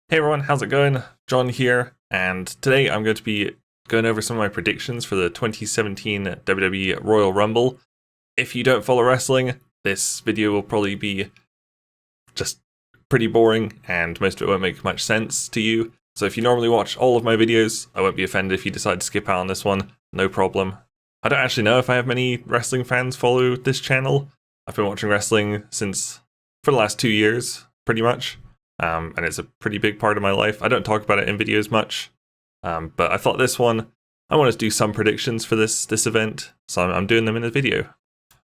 Hey everyone, how's it going? John here, and today I'm going to be going over some of my predictions for the 2017 WWE Royal Rumble. If you don't follow wrestling, this video will probably be just pretty boring, and most of it won't make much sense to you. So if you normally watch all of my videos, I won't be offended if you decide to skip out on this one, no problem. I don't actually know if I have many wrestling fans follow this channel. I've been watching wrestling for the last 2 years, pretty much. And it's a pretty big part of my life. I don't talk about it in videos much, but I thought this one, I want to do some predictions for this event, so I'm doing them in a video.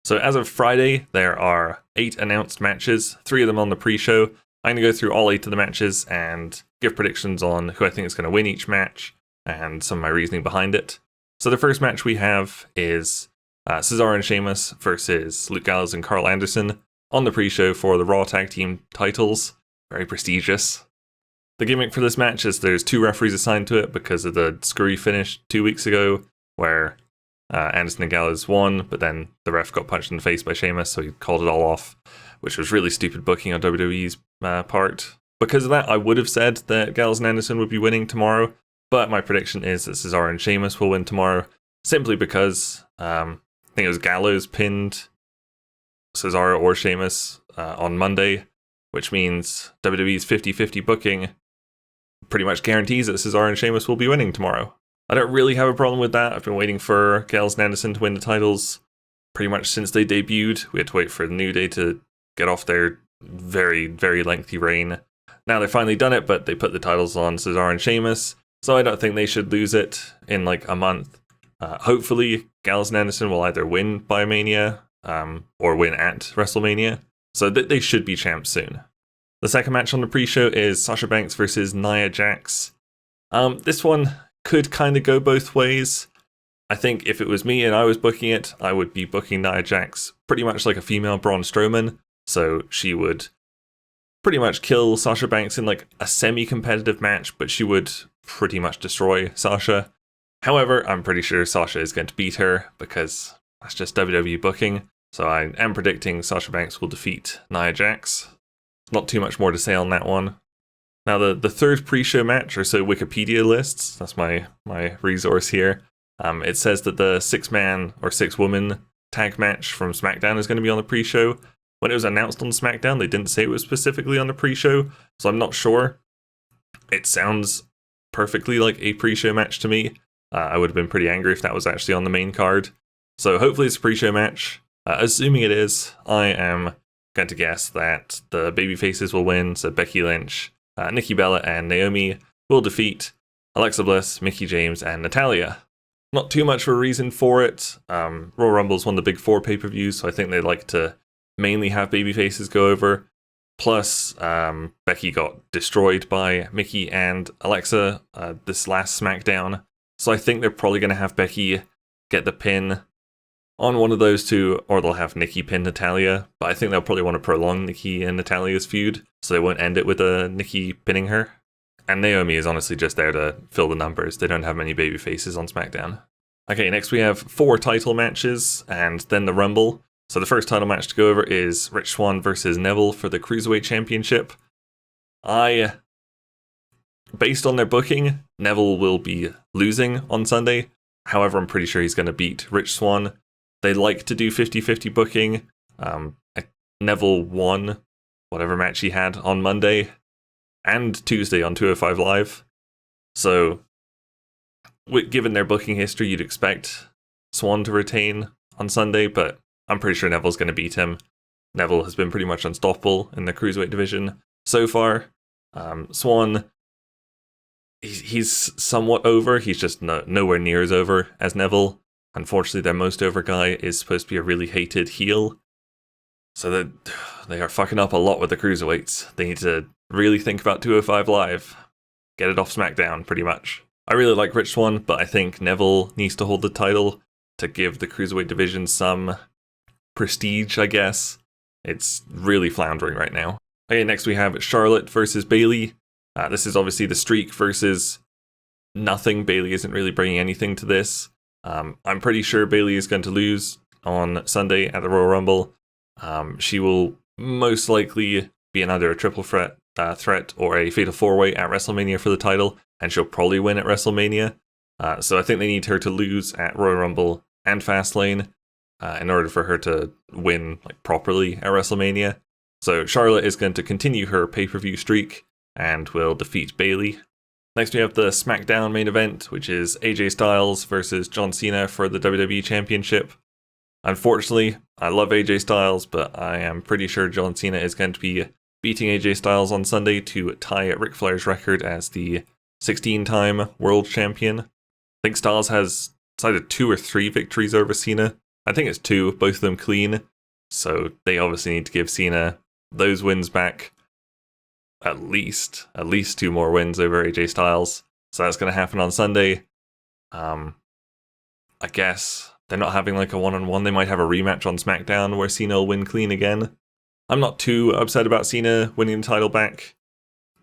So as of Friday, there are 8 announced matches, 3 of them on the pre-show. I'm going to go through all 8 of the matches and give predictions on who I think is going to win each match, and some of my reasoning behind it. So the first match we have is Cesaro and Sheamus versus Luke Gallows and Carl Anderson on the pre-show for the Raw Tag Team titles. Very prestigious. The gimmick for this match is there's 2 referees assigned to it because of the screwy finish 2 weeks ago where Anderson and Gallows won, but then the ref got punched in the face by Sheamus, so he called it all off, which was really stupid booking on WWE's part. Because of that, I would have said that Gallows and Anderson would be winning tomorrow, but my prediction is that Cesaro and Sheamus will win tomorrow, simply because I think it was Gallows pinned Cesaro or Sheamus on Monday, which means WWE's 50-50 booking pretty much guarantees that Cesaro and Sheamus will be winning tomorrow. I don't really have a problem with that. I've been waiting for Gallows and Anderson to win the titles pretty much since they debuted. We had to wait for the New Day to get off their very, very lengthy reign. Now they've finally done it, but they put the titles on Cesaro and Sheamus, so I don't think they should lose it in like a month. Hopefully, Gallows and Anderson will either win by Mania or win at WrestleMania. So they should be champs soon. The second match on the pre-show is Sasha Banks versus Nia Jax. This one could kind of go both ways. I think if it was me and I was booking it, I would be booking Nia Jax pretty much like a female Braun Strowman. So she would pretty much kill Sasha Banks in like a semi-competitive match, but she would pretty much destroy Sasha. However, I'm pretty sure Sasha is going to beat her because that's just WWE booking. So I am predicting Sasha Banks will defeat Nia Jax. Not too much more to say on that one. Now the third pre-show match, or so Wikipedia lists, that's my resource here. It says that the 6-man or 6-woman tag match from SmackDown is going to be on the pre-show. When it was announced on SmackDown, they didn't say it was specifically on the pre-show, so I'm not sure. It sounds perfectly like a pre-show match to me. I would have been pretty angry if that was actually on the main card. So hopefully it's a pre-show match. Assuming it is, I am going to guess that the babyfaces will win, so Becky Lynch, Nikki Bella, and Naomi will defeat Alexa Bliss, Mickie James, and Natalya. Not too much of a reason for it. Royal Rumble is one of the big 4 pay-per-views, so I think they like to mainly have babyfaces go over. Plus, Becky got destroyed by Mickie and Alexa this last SmackDown, so I think they're probably going to have Becky get the pin on one of those 2, or they'll have Nikki pin Natalya, but I think they'll probably want to prolong Nikki and Natalya's feud, so they won't end it with Nikki pinning her. And Naomi is honestly just there to fill the numbers. They don't have many baby faces on SmackDown. Okay, next we have 4 title matches, and then the Rumble. So the first title match to go over is Rich Swann versus Neville for the Cruiserweight Championship. Based on their booking, Neville will be losing on Sunday. However, I'm pretty sure he's going to beat Rich Swann. They like to do 50-50 booking. Neville won whatever match he had on Monday and Tuesday on 205 Live. So, given their booking history, you'd expect Swann to retain on Sunday, but I'm pretty sure Neville's going to beat him. Neville has been pretty much unstoppable in the Cruiserweight division so far. Swann, he's somewhat over. He's just nowhere near as over as Neville. Unfortunately, their most over guy is supposed to be a really hated heel. So they are fucking up a lot with the Cruiserweights. They need to really think about 205 Live. Get it off SmackDown, pretty much. I really like Rich Swann, but I think Neville needs to hold the title to give the Cruiserweight division some prestige, I guess. It's really floundering right now. Okay, next we have Charlotte versus Bayley. This is obviously the streak versus nothing. Bayley isn't really bringing anything to this. I'm pretty sure Bayley is going to lose on Sunday at the Royal Rumble. She will most likely be in either a triple threat threat or a Fatal 4-Way at WrestleMania for the title, and she'll probably win at WrestleMania. So I think they need her to lose at Royal Rumble and Fastlane in order for her to win like properly at WrestleMania. So Charlotte is going to continue her pay-per-view streak and will defeat Bayley. Next we have the SmackDown main event, which is AJ Styles versus John Cena for the WWE Championship. Unfortunately, I love AJ Styles, but I am pretty sure John Cena is going to be beating AJ Styles on Sunday to tie Ric Flair's record as the 16-time world champion. I think Styles has either 2 or 3 victories over Cena. I think it's 2, both of them clean. So they obviously need to give Cena those wins back. At least 2 more wins over AJ Styles. So that's going to happen on Sunday. I guess they're not having like a one-on-one. They might have a rematch on SmackDown where Cena will win clean again. I'm not too upset about Cena winning the title back.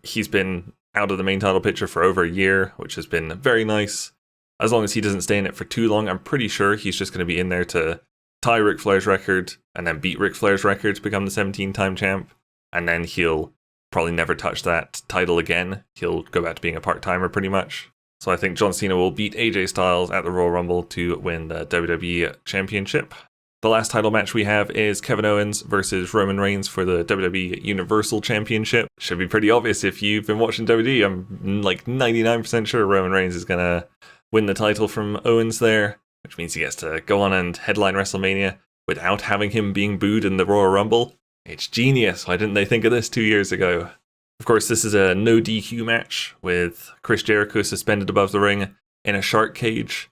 He's been out of the main title picture for over a year, which has been very nice. As long as he doesn't stay in it for too long, I'm pretty sure he's just going to be in there to tie Ric Flair's record and then beat Ric Flair's record to become the 17-time champ. And then he'll probably never touch that title again. He'll go back to being a part-timer pretty much. So I think John Cena will beat AJ Styles at the Royal Rumble to win the WWE Championship. The last title match we have is Kevin Owens versus Roman Reigns for the WWE Universal Championship. Should be pretty obvious if you've been watching WWE. I'm like 99% sure Roman Reigns is going to win the title from Owens there, which means he gets to go on and headline WrestleMania without having him being booed in the Royal Rumble. It's genius. Why didn't they think of this 2 years ago? Of course, this is a no DQ match with Chris Jericho suspended above the ring in a shark cage.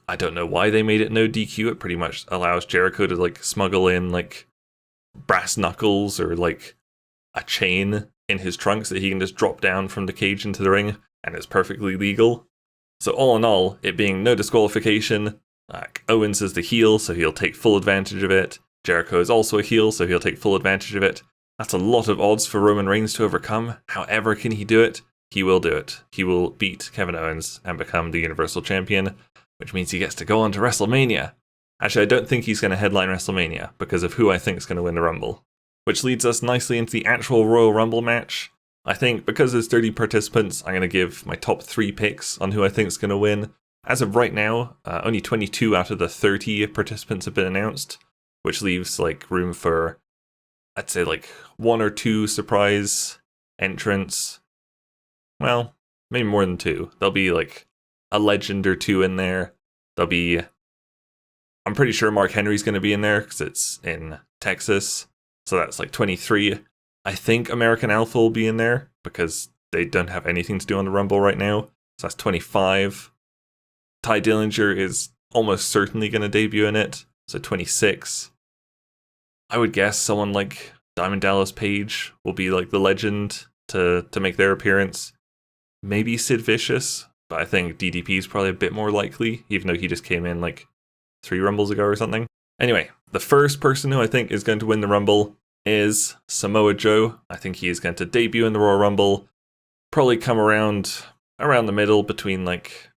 I don't know why they made it no DQ. It pretty much allows Jericho to like smuggle in like brass knuckles or like a chain in his trunk so that he can just drop down from the cage into the ring, and it's perfectly legal. So all in all, it being no disqualification, Owens is the heel, so he'll take full advantage of it. Jericho is also a heel, so he'll take full advantage of it. That's a lot of odds for Roman Reigns to overcome. However can he do it? He will do it. He will beat Kevin Owens and become the Universal Champion, which means he gets to go on to WrestleMania. Actually, I don't think he's going to headline WrestleMania because of who I think is going to win the Rumble. Which leads us nicely into the actual Royal Rumble match. I think because there's 30 participants, I'm going to give my top 3 picks on who I think is going to win. As of right now, only 22 out of the 30 participants have been announced, which leaves like room for, I'd say like 1 or 2 surprise entrants. Well, maybe more than 2. There'll be like a legend or 2 in there. I'm pretty sure Mark Henry's going to be in there because it's in Texas. So that's like 23. I think American Alpha will be in there because they don't have anything to do on the Rumble right now. So that's 25. Ty Dillinger is almost certainly going to debut in it. So 26. I would guess someone like Diamond Dallas Page will be like the legend to make their appearance. Maybe Sid Vicious, but I think DDP is probably a bit more likely, even though he just came in like 3 Rumbles ago or something. Anyway, the first person who I think is going to win the Rumble is Samoa Joe. I think he is going to debut in the Royal Rumble, probably come around the middle between like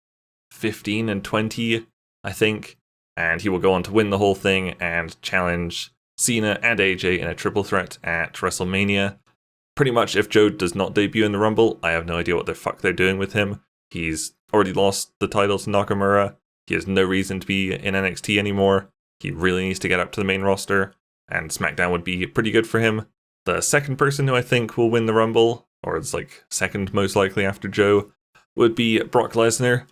15 and 20, I think, and he will go on to win the whole thing and challenge Cena and AJ in a triple threat at WrestleMania. Pretty much if Joe does not debut in the Rumble, I have no idea what the fuck they're doing with him. He's already lost the title to Nakamura. He has no reason to be in NXT anymore. He really needs to get up to the main roster, and SmackDown would be pretty good for him. The second person who I think will win the Rumble, or is like second most likely after Joe, would be Brock Lesnar.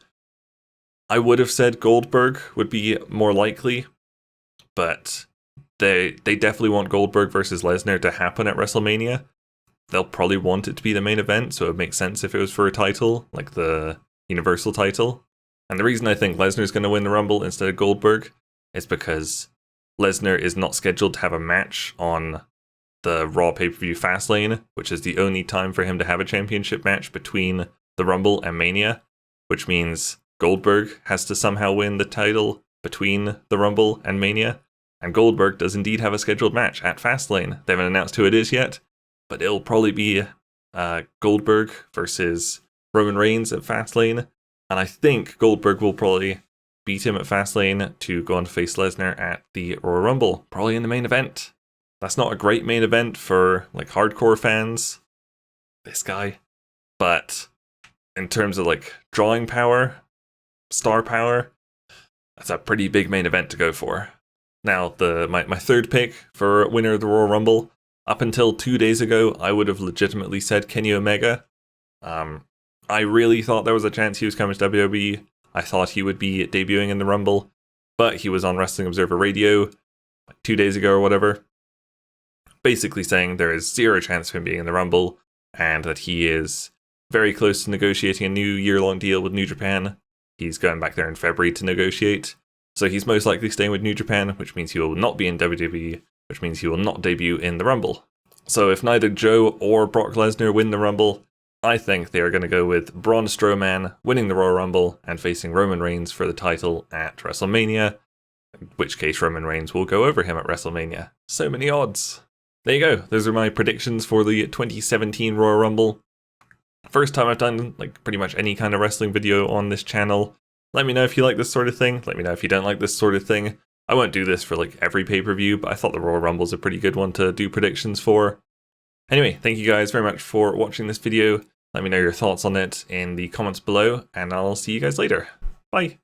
I would have said Goldberg would be more likely, but they definitely want Goldberg versus Lesnar to happen at WrestleMania. They'll probably want it to be the main event, so it would make sense if it was for a title, like the Universal title. And the reason I think Lesnar's going to win the Rumble instead of Goldberg is because Lesnar is not scheduled to have a match on the Raw pay-per-view Fastlane, which is the only time for him to have a championship match between the Rumble and Mania, which means Goldberg has to somehow win the title between the Rumble and Mania, and Goldberg does indeed have a scheduled match at Fastlane. They haven't announced who it is yet, but it'll probably be Goldberg versus Roman Reigns at Fastlane, and I think Goldberg will probably beat him at Fastlane to go on to face Lesnar at the Royal Rumble, probably in the main event. That's not a great main event for like hardcore fans. this guy. But in terms of like drawing power, star power, that's a pretty big main event to go for. Now, my third pick for winner of the Royal Rumble, up until 2 days ago, I would have legitimately said Kenny Omega. I really thought there was a chance he was coming to WWE. I thought he would be debuting in the Rumble, but he was on Wrestling Observer Radio like 2 days ago or whatever, basically saying there is zero chance of him being in the Rumble, and that he is very close to negotiating a new year-long deal with New Japan. He's going back there in February to negotiate. So he's most likely staying with New Japan, which means he will not be in WWE, which means he will not debut in the Rumble. So if neither Joe or Brock Lesnar win the Rumble, I think they are going to go with Braun Strowman winning the Royal Rumble and facing Roman Reigns for the title at WrestleMania, in which case Roman Reigns will go over him at WrestleMania. So many odds. There you go. Those are my predictions for the 2017 Royal Rumble. First time I've done like pretty much any kind of wrestling video on this channel. Let me know if you like this sort of thing. Let me know if you don't like this sort of thing. I won't do this for like every pay-per-view, but I thought the Royal Rumble is a pretty good one to do predictions for. Anyway, thank you guys very much for watching this video. Let me know your thoughts on it in the comments below, and I'll see you guys later. Bye!